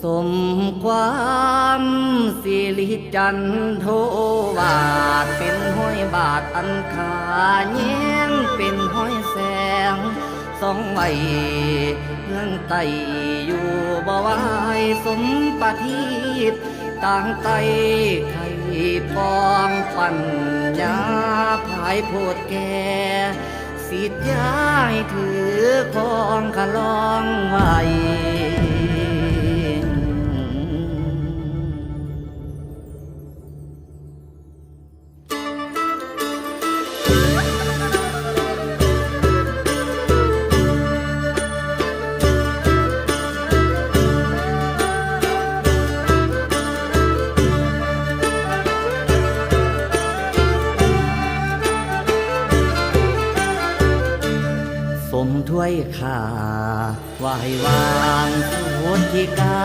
สมความสิริจันโทวาดเป็นห้อยบาทอันขาแย้งเป็นห้อยแสงสองใบเรื่องไตอยู่บ่วายสมปฏิบต่างไตไข่ปองปัญญาภายโพดแก่สิทธิ์ย้ายถือของขลองไว้สมถ้วยข่าวายวางสุทธิกา